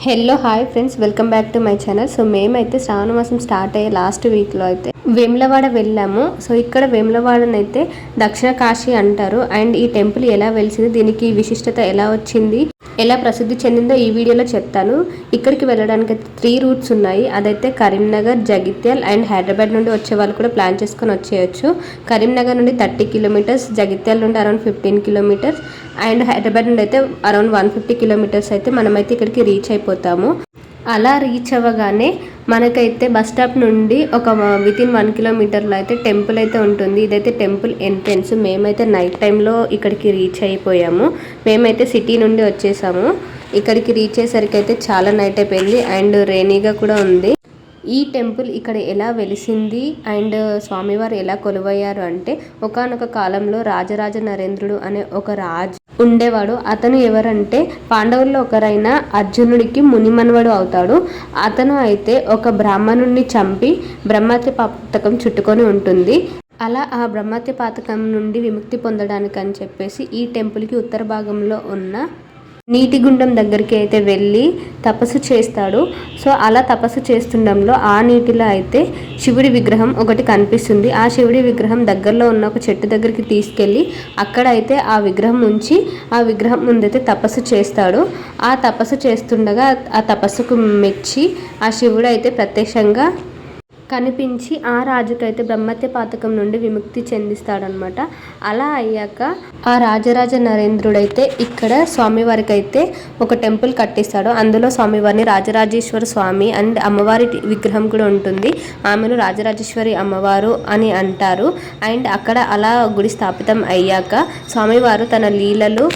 Hello hi friends, welcome back to my channel. So మేమైతే శ్రావణ మాసం start అయ్యే last వీక్లో అయితే వేములవాడ వెళ్ళాము. సో ఇక్కడ వేములవాడనైతే దక్షిణ కాశీ అంటారు. అండ్ ఈ టెంపుల్ ఎలా వెలిసింది, దీనికి విశిష్టత ఎలా వచ్చింది, ఎలా ప్రసిద్ధి చెందిందో ఈ వీడియోలో చెప్తాను. ఇక్కడికి వెళ్ళడానికి అయితే 3 రూట్స్ ఉన్నాయి. అదైతే కరీంనగర్, జగిత్యాల్ అండ్ హైదరాబాద్ నుండి వచ్చే వాళ్ళు కూడా ప్లాన్ చేసుకొని వచ్చేయచ్చు. కరీంనగర్ నుండి 30 కిలోమీటర్స్, జగిత్యాల నుండి అరౌండ్ 15 కిలోమీటర్స్ అండ్ హైదరాబాద్ నుండి అయితే అరౌండ్ 150 కిలోమీటర్స్ అయితే మనమైతే ఇక్కడికి రీచ్ అయిపోతాము. అలా రీచ్ అవ్వగానే మనకైతే బస్ స్టాప్ నుండి ఒక వితిన్ 1 కిలోమీటర్లో అయితే టెంపుల్ అయితే ఉంటుంది. ఇదైతే టెంపుల్ ఎంట్రెన్స్. మేమైతే నైట్ టైంలో ఇక్కడికి రీచ్ అయిపోయాము. మేమైతే సిటీ నుండి వచ్చేసాము. ఇక్కడికి రీచ్ అయ్యేసరికి అయితే చాలా నైట్ అయిపోయింది అండ్ రెయినీగా కూడా ఉంది. ఈ టెంపుల్ ఇక్కడ ఎలా వెలిసింది అండ్ స్వామివారు ఎలా కొలువయ్యారు అంటే, ఒకానొక కాలంలో రాజరాజ నరేంద్రుడు అనే ఒక రాజు ఉండేవాడు. అతను ఎవరంటే పాండవుల్లో ఒకరైన అర్జునుడికి మునిమన్వడు అవుతాడు. అతను అయితే ఒక బ్రాహ్మణుడిని చంపి బ్రహ్మత్య పాతకం చుట్టుకొని ఉంటుంది. అలా ఆ బ్రహ్మత్య పాతకం నుండి విముక్తి పొందడానికి అని చెప్పేసి ఈ టెంపుల్కి ఉత్తర భాగంలో ఉన్న నీటి గుండం దగ్గరికి అయితే వెళ్ళి తపస్సు చేస్తాడు. సో అలా తపస్సు చేస్తుండంలో ఆ నీటిలో అయితే శివుడి విగ్రహం ఒకటి కనిపిస్తుంది. ఆ శివుడి విగ్రహం దగ్గరలో ఉన్న ఒక చెట్టు దగ్గరికి తీసుకెళ్ళి అక్కడ అయితే ఆ విగ్రహం ఉంచి ఆ విగ్రహం ముందైతే తపస్సు చేస్తాడు. ఆ తపస్సు చేస్తుండగా ఆ తపస్సుకు మెచ్చి ఆ శివుడు అయితే ప్రత్యక్షంగా కనిపించి ఆ రాజుకైతే బ్రహ్మత్య పాతకం నుండి విముక్తి చెందిస్తాడనమాట. అలా అయ్యాక ఆ రాజరాజ నరేంద్రుడైతే ఇక్కడ స్వామివారికి అయితే ఒక టెంపుల్ కట్టిస్తాడు. అందులో స్వామివారిని రాజరాజేశ్వర స్వామి అండ్ అమ్మవారి విగ్రహం కూడా ఉంటుంది. ఆమెను రాజరాజేశ్వరి అమ్మవారు అని అంటారు. అండ్ అక్కడ అలా గుడి స్థాపితం అయ్యాక స్వామివారు తన లీలలు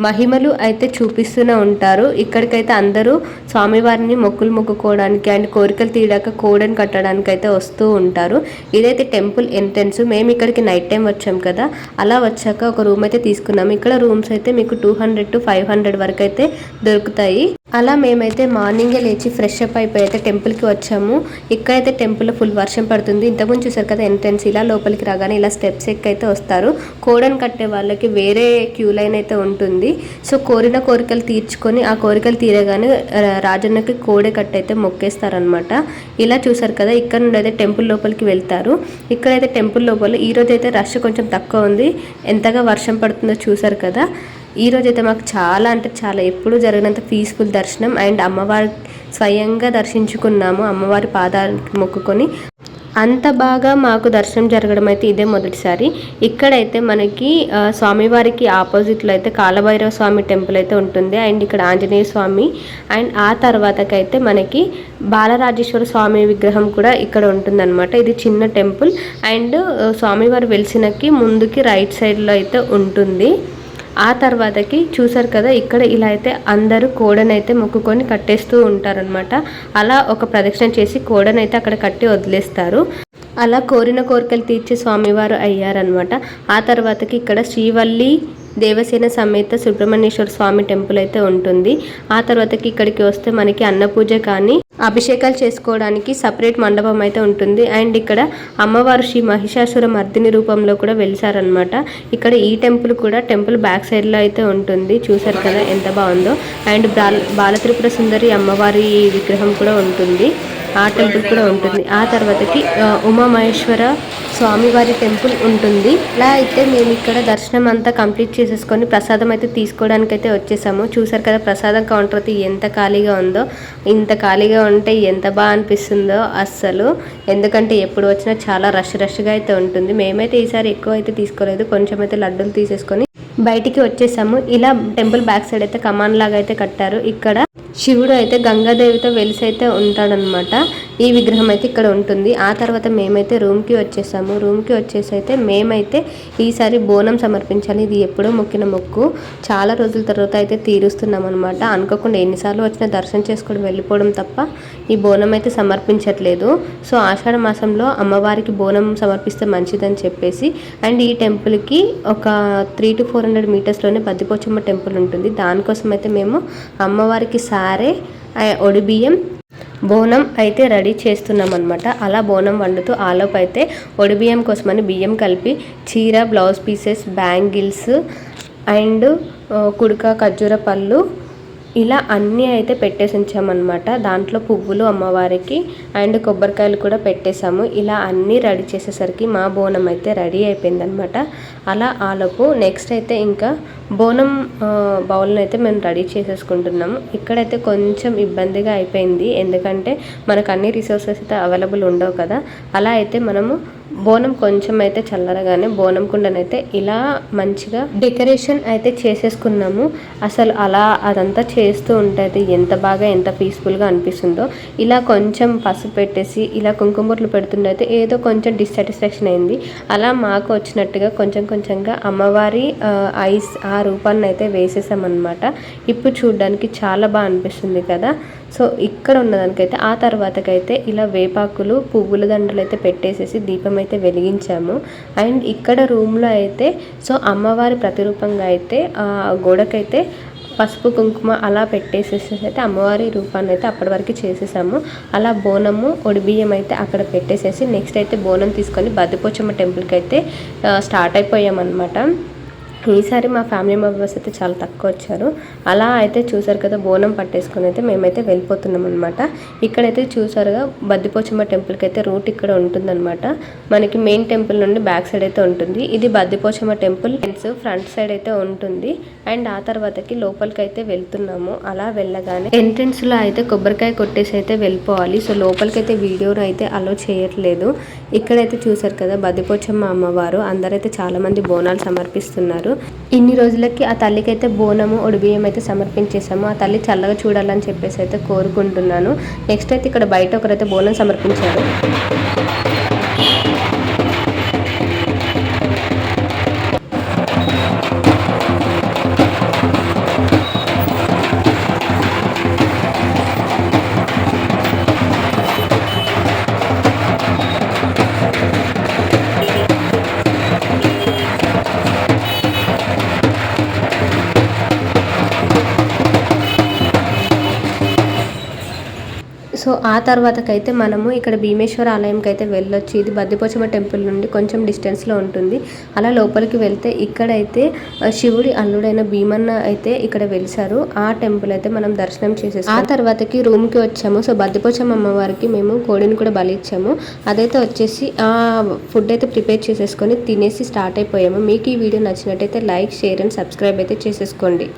మహిమలు అయితే చూపిస్తూనే ఉంటారు. ఇక్కడికైతే అందరూ స్వామివారిని మొక్కుకోవడానికి అండ్ కోరికలు తీరాక కోడని కట్టడానికి అయితే వస్తూ ఉంటారు. ఇదైతే టెంపుల్ ఎంట్రన్స్. మేము ఇక్కడికి నైట్ టైం వచ్చాం కదా, అలా వచ్చాక ఒక రూమ్ అయితే తీసుకున్నాము. ఇక్కడ రూమ్స్ అయితే మీకు 200 to 500 వరకు అయితే దొరుకుతాయి. అలా మేమైతే మార్నింగే లేచి ఫ్రెష్ అప్ అయిపోయి అయితే టెంపుల్కి వచ్చాము. ఇక్కడైతే టెంపుల్లో ఫుల్ వర్షం పడుతుంది. ఇంతకుముందు చూసారు కదా ఎంట్రన్స్. ఇలా లోపలికి రాగానే ఇలా స్టెప్స్ ఎక్కైతే వస్తారు. కోడని కట్టే వాళ్ళకి వేరే క్యూ లైన్ అయితే ఉంటుంది. సో కోరిన కోరికలు తీర్చుకొని ఆ కోరికలు తీరగానే రాజన్నకి కోడె కట్టయితే మొక్కేస్తారనమాట. ఇలా చూసారు కదా, ఇక్కడ నుండి అయితే టెంపుల్ లోపలికి వెళ్తారు. ఇక్కడైతే టెంపుల్ లోపల ఈరోజు అయితే రష్ కొంచెం తక్కువ ఉంది. ఎంతగా వర్షం పడుతుందో చూసారు కదా. ఈరోజు అయితే మాకు చాలా అంటే చాలా ఎప్పుడు జరిగినంత పీస్ఫుల్ దర్శనం అండ్ అమ్మవారి స్వయంగా దర్శించుకున్నాము. అమ్మవారి పాదాలకు మొక్కుకొని అంత బాగా మాకు దర్శనం జరగడం అయితే ఇదే మొదటిసారి. ఇక్కడైతే మనకి స్వామివారికి ఆపోజిట్లో అయితే కాలభైరవ స్వామి టెంపుల్ అయితే ఉంటుంది. అండ్ ఇక్కడ ఆంజనేయ స్వామి అండ్ ఆ తర్వాతకైతే మనకి బాలరాజేశ్వర స్వామి విగ్రహం కూడా ఇక్కడ ఉంటుందన్నమాట. ఇది చిన్న టెంపుల్ అండ్ స్వామివారు వెలిసినకి ముందుకి రైట్ సైడ్లో అయితే ఉంటుంది. ఆ తర్వాతకి చూసారు కదా, ఇక్కడ ఇలా అయితే అందరూ కోడనైతే మొక్కుకొని కట్టేస్తూ ఉంటారనమాట. అలా ఒక ప్రదక్షిణ చేసి కోడనైతే అక్కడ కట్టి వదిలేస్తారు. అలా కోరిన కోరికలు తీర్చే స్వామివారు అయ్యారనమాట. ఆ తర్వాతకి ఇక్కడ శ్రీవల్లి దేవసేన సమేత సుబ్రహ్మణ్యేశ్వర స్వామి టెంపుల్ అయితే ఉంటుంది. ఆ తర్వాతకి ఇక్కడికి వస్తే మనకి అన్నపూజ కానీ అభిషేకాలు చేసుకోవడానికి సపరేట్ మండపం అయితే ఉంటుంది. అండ్ ఇక్కడ అమ్మవారు శ్రీ మహిషాసుర మర్దిని రూపంలో కూడా వెలిసారనమాట. ఇక్కడ ఈ టెంపుల్ కూడా టెంపుల్ బ్యాక్ సైడ్లో అయితే ఉంటుంది. చూసారు కదా ఎంత బాగుందో. అండ్ బాలత్రిపుర సుందరి అమ్మవారి విగ్రహం కూడా ఉంటుంది. ఆ టెంపుల్ కూడా ఉంటుంది. ఆ తర్వాతకి ఉమామహేశ్వర స్వామివారి టెంపుల్ ఉంటుంది. ఇలా అయితే మేము ఇక్కడ దర్శనం అంతా కంప్లీట్ చేసేసుకొని ప్రసాదం అయితే తీసుకోవడానికి అయితే వచ్చేసాము. చూసారు కదా, ప్రసాదం కౌంటర్ అయితే ఎంత ఖాళీగా ఉందో. ఇంత ఖాళీగా ఉంటే ఎంత బాగా అనిపిస్తుందో అస్సలు. ఎందుకంటే ఎప్పుడు వచ్చినా చాలా రష్గా అయితే ఉంటుంది. మేమైతే ఈసారి ఎక్కువ అయితే తీసుకోలేదు, కొంచెం అయితే లడ్డూలు తీసేసుకొని బయటికి వచ్చేసాము. ఇలా టెంపుల్ బ్యాక్ సైడ్ అయితే కమాన్ లాగా అయితే కట్టారు. ఇక్కడ శివుడు అయితే గంగాదేవితో వెలిసి అయితే ఉంటాడనమాట. ఈ విగ్రహం అయితే ఇక్కడ ఉంటుంది. ఆ తర్వాత మేమైతే రూమ్కి వచ్చేసాము. రూమ్కి వచ్చేసి అయితే మేమైతే ఈసారి బోనం సమర్పించాలి. ఇది ఎప్పుడో మొక్కిన మొక్కు, చాలా రోజుల తర్వాత అయితే తీరుస్తున్నాం అనమాట. అనుకోకుండా ఎన్నిసార్లు వచ్చినా దర్శనం చేసుకొని వెళ్ళిపోవడం తప్ప ఈ బోనం అయితే సమర్పించట్లేదు. సో ఆషాఢ మాసంలో అమ్మవారికి బోనం సమర్పిస్తే మంచిదని చెప్పేసి అండ్ ఈ టెంపుల్కి ఒక 300 to 400 మీటర్స్లోనే బద్దిపోచమ్మ టెంపుల్ ఉంటుంది. దానికోసం అయితే మేము అమ్మవారికి సారే ఒడిబియ్యం బోనం అయితే రెడీ చేస్తున్నాం అనమాట. అలా బోనం వండుతూ ఆలోపు అయితే ఒడిబియ్యం కోసమని బియ్యం కలిపి చీర, బ్లౌజ్ పీసెస్, బ్యాంగిల్స్ అండ్ కుడుక, ఖర్జూర పళ్ళు ఇలా అన్నీ అయితే పెట్టేసి ఉంచామన్నమాట. దాంట్లో పువ్వులు అమ్మవారికి అండ్ కొబ్బరికాయలు కూడా పెట్టేశాము. ఇలా అన్నీ రెడీ చేసేసరికి మా బోనం అయితే రెడీ అయిపోయిందనమాట. అలా ఆలోపు నెక్స్ట్ అయితే ఇంకా బోనం బౌల్ని అయితే మేము రెడీ చేసేసుకుంటున్నాము. ఇక్కడైతే కొంచెం ఇబ్బందిగా అయిపోయింది, ఎందుకంటే మనకు అన్ని రిసోర్సెస్ అయితే అవైలబుల్ ఉండవు కదా. అలా అయితే మనము బోనం కొంచెం అయితే చల్లరగానే బోనం కుండనైతే ఇలా మంచిగా డెకరేషన్ అయితే చేసేసుకున్నాము. అసలు అలా అదంతా చేస్తూ ఉంటుంది ఎంత బాగా ఎంత పీస్ఫుల్గా అనిపిస్తుందో. ఇలా కొంచెం పసుపు పెట్టేసి ఇలా కుంకుమలు పెడుతుండే అయితే ఏదో కొంచెం డిస్సాటిస్ఫాక్షన్ అయింది. అలా మాకు వచ్చినట్టుగా కొంచెం కొంచెంగా అమ్మవారి ఐస్ ఆ రూపాన్ని అయితే వేసేసామన్నమాట. ఇప్పుడు చూడడానికి చాలా బాగా అనిపిస్తుంది కదా. సో ఇక్కడ ఉన్నదానికైతే ఆ తర్వాతకైతే ఇలా వేపాకులు పువ్వుల దండలు అయితే పెట్టేసేసి దీపం అయితే వెలిగించాము. అండ్ ఇక్కడ రూమ్లో అయితే సో అమ్మవారి ప్రతిరూపంగా అయితే గోడకైతే పసుపు కుంకుమ అలా పెట్టేసేసి అయితే అమ్మవారి రూపాన్ని అయితే అప్పటి వరకు చేసేసాము. అలా బోనము ఒడిబియ్యం అయితే అక్కడ పెట్టేసేసి నెక్స్ట్ అయితే బోనం తీసుకొని బద్దిపోచమ్మ టెంపుల్కి అయితే స్టార్ట్ అయిపోయామన్నమాట. ఈసారి మా ఫ్యామిలీ మెంబర్స్ అయితే చాలా తక్కువ వచ్చారు. అలా అయితే చూసారు కదా, బోనం పట్టేసుకొని అయితే మేమైతే వెళ్ళిపోతున్నాం అనమాట. ఇక్కడైతే చూసారుగా బద్దిపోచమ్మ టెంపుల్కి అయితే రూట్ ఇక్కడ ఉంటుందన్నమాట. మనకి మెయిన్ టెంపుల్ నుండి బ్యాక్ సైడ్ అయితే ఉంటుంది. ఇది బద్దిపోచమ్మ టెంపుల్ ఫ్రంట్ సైడ్ అయితే ఉంటుంది. అండ్ ఆ తర్వాతకి లోపలికి అయితే వెళ్తున్నాము. అలా వెళ్ళగానే ఎంట్రన్స్ లో అయితే కొబ్బరికాయ కొట్టేసి అయితే వెళ్ళిపోవాలి. సో లోపలికి అయితే వీడియోను అయితే అలో చేయట్లేదు. ఇక్కడైతే చూసారు కదా బద్దిపోచమ్మ అమ్మవారు, అందరైతే చాలా మంది బోనాలు సమర్పిస్తున్నారు. ఇన్ని రోజులకి ఆ తల్లికి అయితే బోనము ఒడిబియ్యం అయితే సమర్పించేసాము. ఆ తల్లి చల్లగా చూడాలని చెప్పేసి అయితే కోరుకుంటున్నాను. నెక్స్ట్ అయితే ఇక్కడ బయట ఒకరైతే బోనం సమర్పించారు. సో ఆ తర్వాతకైతే మనము ఇక్కడ భీమేశ్వర ఆలయంకి అయితే వెళ్ళొచ్చు. ఇది బద్దిపోచమ్మ టెంపుల్ నుండి కొంచెం డిస్టెన్స్లో ఉంటుంది. అలా లోపలికి వెళ్తే ఇక్కడైతే శివుడి అల్లుడైన భీమన్న అయితే ఇక్కడ వెలిసారు. ఆ టెంపుల్ అయితే మనం దర్శనం చేసేసి ఆ తర్వాతకి రూమ్కి వచ్చాము. సో బద్దిపోచమ్మ అమ్మవారికి మేము కోడిని కూడా బలి ఇచ్చాము. అదైతే వచ్చేసి ఆ ఫుడ్ అయితే ప్రిపేర్ చేసేసుకొని తినేసి స్టార్ట్ అయిపోయాము. మీకు ఈ వీడియో నచ్చినట్టయితే లైక్, షేర్ అండ్ సబ్స్క్రైబ్ అయితే చేసేసుకోండి.